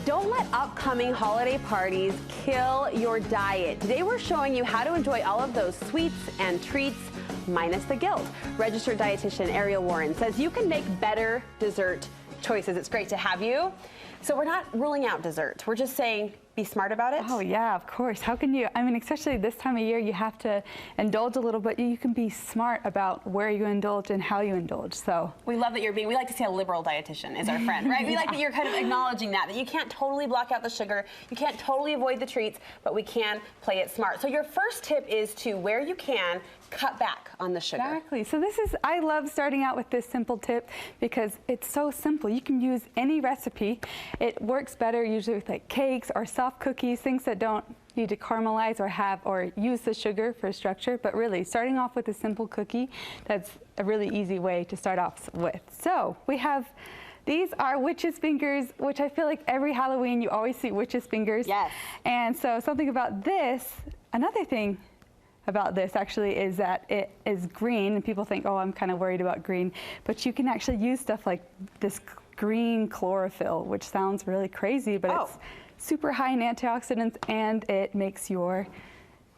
Don't let upcoming holiday parties kill your diet. Today we're showing you how to enjoy all of those sweets and treats minus the guilt. Registered dietitian Ariel Warren says you can make better dessert choices. It's great to have you. So we're not ruling out dessert. We're just saying be smart about it. Oh yeah, of course. How can you, I mean, especially this time of year, you have to indulge a little bit. You can be smart about where you indulge and how you indulge. So we love that we like to see a liberal dietitian is our friend, right? We like that you're kind of acknowledging that you can't totally block out the sugar, you can't totally avoid the treats, but we can play it smart. So your first tip is to, where you can, cut back on the sugar. Exactly. So I love starting out with this simple tip because it's so simple. You can use any recipe. It works better usually with like cakes or soft cookies, things that don't need to caramelize or use the sugar for structure. But really, starting off with a simple cookie, that's a really easy way to start off with. So we have, these are witch's fingers, which I feel like every Halloween you always see witch's fingers. Yes. And so something about this, another thing about this actually is that it is green, and people think, oh, I'm kind of worried about green, but you can actually use stuff like this green chlorophyll, which sounds really crazy, but it's super high in antioxidants, and it makes your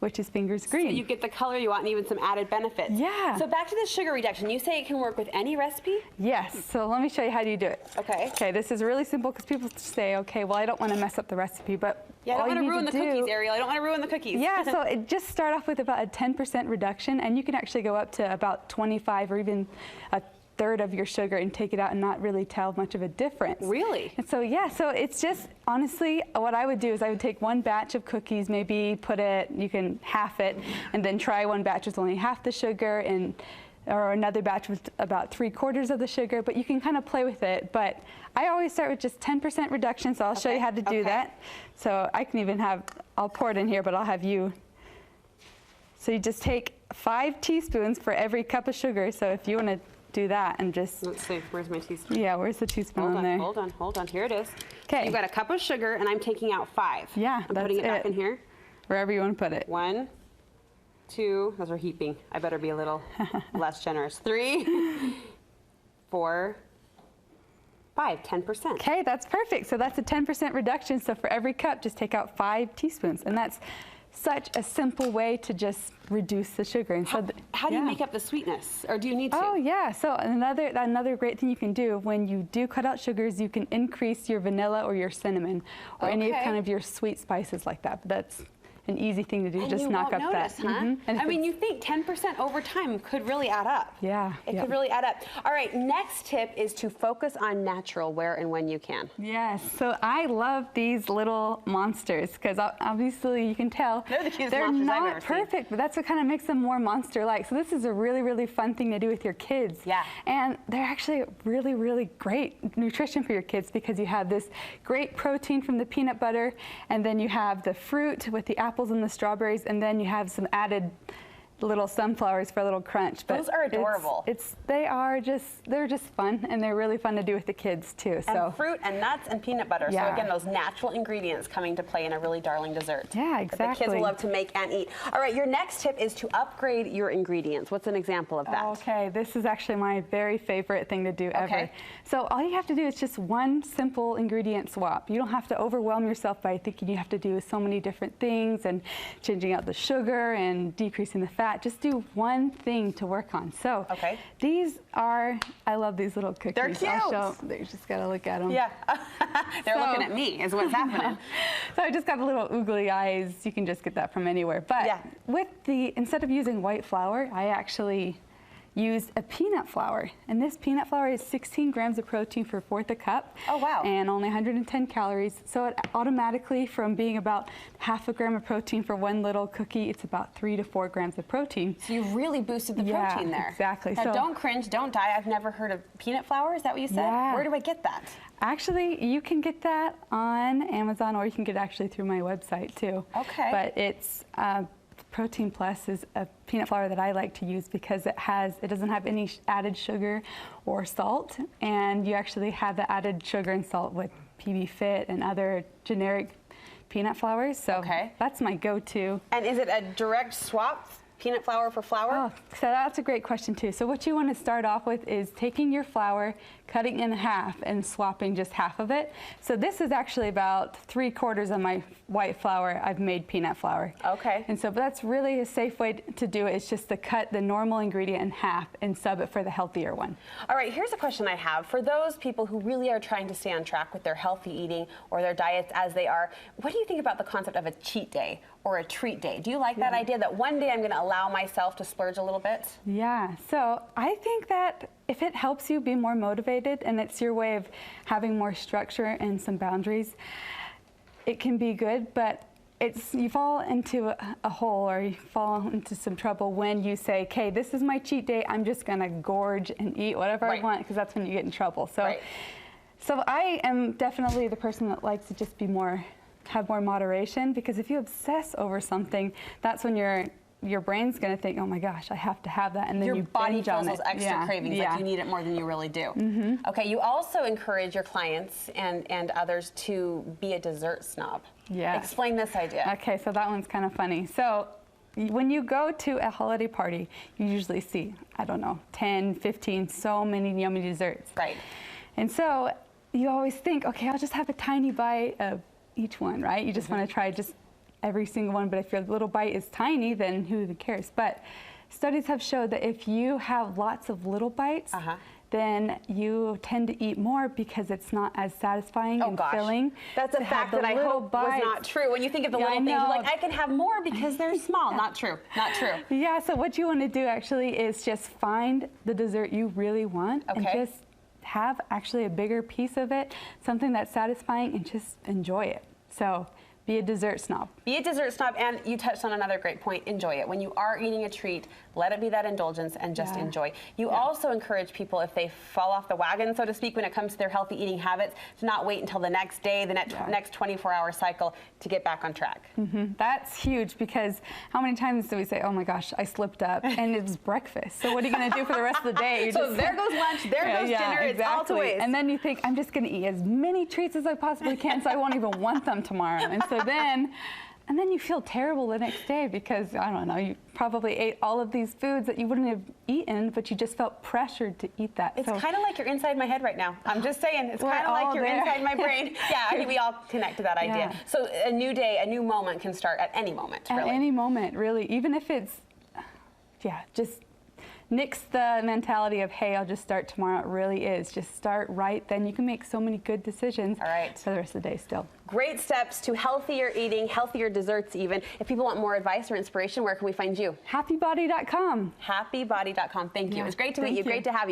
witch's fingers green. So you get the color you want and even some added benefits. Yeah. So back to the sugar reduction. You say it can work with any recipe? Yes. So let me show you how you do it. Okay. Okay, this is really simple because people say, okay, well, I don't want to mess up the recipe, but yeah, I don't want to ruin the cookies, Ariel. I don't want to ruin the cookies. Yeah, so just start off with about a 10% reduction, and you can actually go up to about 25 or even a third of your sugar and take it out and not really tell much of a difference. Really? And so yeah, so it's just, honestly, what I would do is I would take one batch of cookies, maybe you can half it, and then try one batch with only half the sugar, or another batch with about 3/4 of the sugar, but you can kind of play with it. But I always start with just 10% reduction, so I'll show you how to do that. So I can even I'll pour it in here, but I'll have you. So you just take 5 teaspoons for every cup of sugar. So if you want to do that and just... Let's see, where's my teaspoon? Yeah, where's the teaspoon on there? Hold on, here it is. Okay. So you've got a cup of sugar, and I'm taking out 5. Yeah, I'm putting it back in here. Wherever you want to put it. 1, 2, those are heaping. I better be a little less generous. 3, 4, 5, 10%. Okay, that's perfect. So that's a 10% reduction. So for every cup, just take out 5 teaspoons. And that's such a simple way to just reduce the sugar. And how do you make up the sweetness, or do you need to? Oh yeah, so another great thing you can do when you do cut out sugars, you can increase your vanilla or your cinnamon or any kind of your sweet spices like that. But that's an easy thing to do, just knock up that. Huh? And I mean, you think 10% over time could really add up. Yeah. It could really add up. All right, next tip is to focus on natural where and when you can. Yes, so I love these little monsters because obviously you can tell they're the cutest they're monsters not I've ever perfect, but that's what kind of makes them more monster-like. So this is a really, really fun thing to do with your kids. Yeah. And they're actually really, really great nutrition for your kids because you have this great protein from the peanut butter, and then you have the fruit with the apples and the strawberries, and then you have some added little sunflowers for a little crunch. But those are adorable. they're just fun, and they're really fun to do with the kids too. So and fruit and nuts and peanut butter. Yeah. So again, those natural ingredients coming to play in a really darling dessert. Yeah, exactly. That the kids will love to make and eat. All right, your next tip is to upgrade your ingredients. What's an example of that? Okay, this is actually my very favorite thing to do ever. So all you have to do is just one simple ingredient swap. You don't have to overwhelm yourself by thinking you have to do so many different things and changing out the sugar and decreasing the fat. Just do one thing to work on. So these are, I love these little cookies. They're cute. You just gotta look at them. Yeah, they're looking at me is what's happening. So I just got the little oogly eyes. You can just get that from anywhere. But instead of using white flour, I actually used a peanut flour, and this peanut flour is 16 grams of protein for 1/4 a cup. Oh wow. And only 110 calories. So it automatically, from being about 1/2 gram of protein for one little cookie, it's about 3 to 4 grams of protein. So you really boosted the protein there. Exactly. Now don't cringe, don't die. I've never heard of peanut flour. Is that what you said? Yeah. Where do I get that? Actually, you can get that on Amazon, or you can get it actually through my website too. Okay. But it's Protein Plus is a peanut flour that I like to use because it doesn't have any added sugar or salt, and you actually have the added sugar and salt with PB Fit and other generic peanut flours. So that's my go-to. And is it a direct swap? Peanut flour for flour? Oh, so that's a great question too. So what you want to start off with is taking your flour, cutting in half and swapping just half of it. So this is actually about 3/4 of my white flour. I've made peanut flour. Okay. And so that's really a safe way to do it. It's just to cut the normal ingredient in half and sub it for the healthier one. All right, here's a question I have. For those people who really are trying to stay on track with their healthy eating or their diets as they are, what do you think about the concept of a cheat day or a treat day? Do you like that idea that one day I'm going to allow myself to splurge a little bit? Yeah, so I think that if it helps you be more motivated and it's your way of having more structure and some boundaries, it can be good, but you fall into a hole or you fall into some trouble when you say, okay, this is my cheat day, I'm just gonna gorge and eat whatever I want, because that's when you get in trouble. So, so I am definitely the person that likes to just have more moderation, because if you obsess over something, that's when your brain's going to think, oh my gosh, I have to have that, and then your body feels those extra cravings, like you need it more than you really do. Okay, you also encourage your clients and others to be a dessert snob. Yeah. Explain this idea. Okay, so that one's kind of funny. So when you go to a holiday party, you usually see, I don't know, 10, 15, so many yummy desserts. Right. And so you always think, okay, I'll just have a tiny bite of each one, right? You just want to try just every single one, but if your little bite is tiny, then who even cares? But studies have showed that if you have lots of little bites, then you tend to eat more because it's not as satisfying and filling. That's a fact that I hope was not true. When you think of the little things, you're like, I can have more because they're small. Not true. Not true. Yeah, so what you want to do actually is just find the dessert you really want and just have actually a bigger piece of it, something that's satisfying, and just enjoy it. So be a dessert snob. Be a dessert snob, and you touched on another great point, enjoy it. When you are eating a treat, let it be that indulgence and just enjoy. You also encourage people, if they fall off the wagon, so to speak, when it comes to their healthy eating habits, to not wait until the next day, the next 24-hour cycle to get back on track. That's huge, because how many times do we say, oh my gosh, I slipped up, and it's breakfast. So what are you going to do for the rest of the day? You're so there goes lunch, there goes dinner, it's all to waste. And then you think, I'm just going to eat as many treats as I possibly can, so I won't even want them tomorrow. And so and then you feel terrible the next day because, I don't know, you probably ate all of these foods that you wouldn't have eaten, but you just felt pressured to eat that. It's kind of like you're inside my head right now. I'm just saying, it's kind of like you're inside my brain. Yeah, I think we all connect to that idea. So a new day, a new moment can start at any moment, really. At any moment, really. Even if it's, just nix the mentality of, hey, I'll just start tomorrow. It really is. Just start right then. You can make so many good decisions for the rest of the day still. Great steps to healthier eating, healthier desserts even. If people want more advice or inspiration, where can we find you? Happybody.com. Happybody.com. Thank you. It was great to meet you. Great to have you.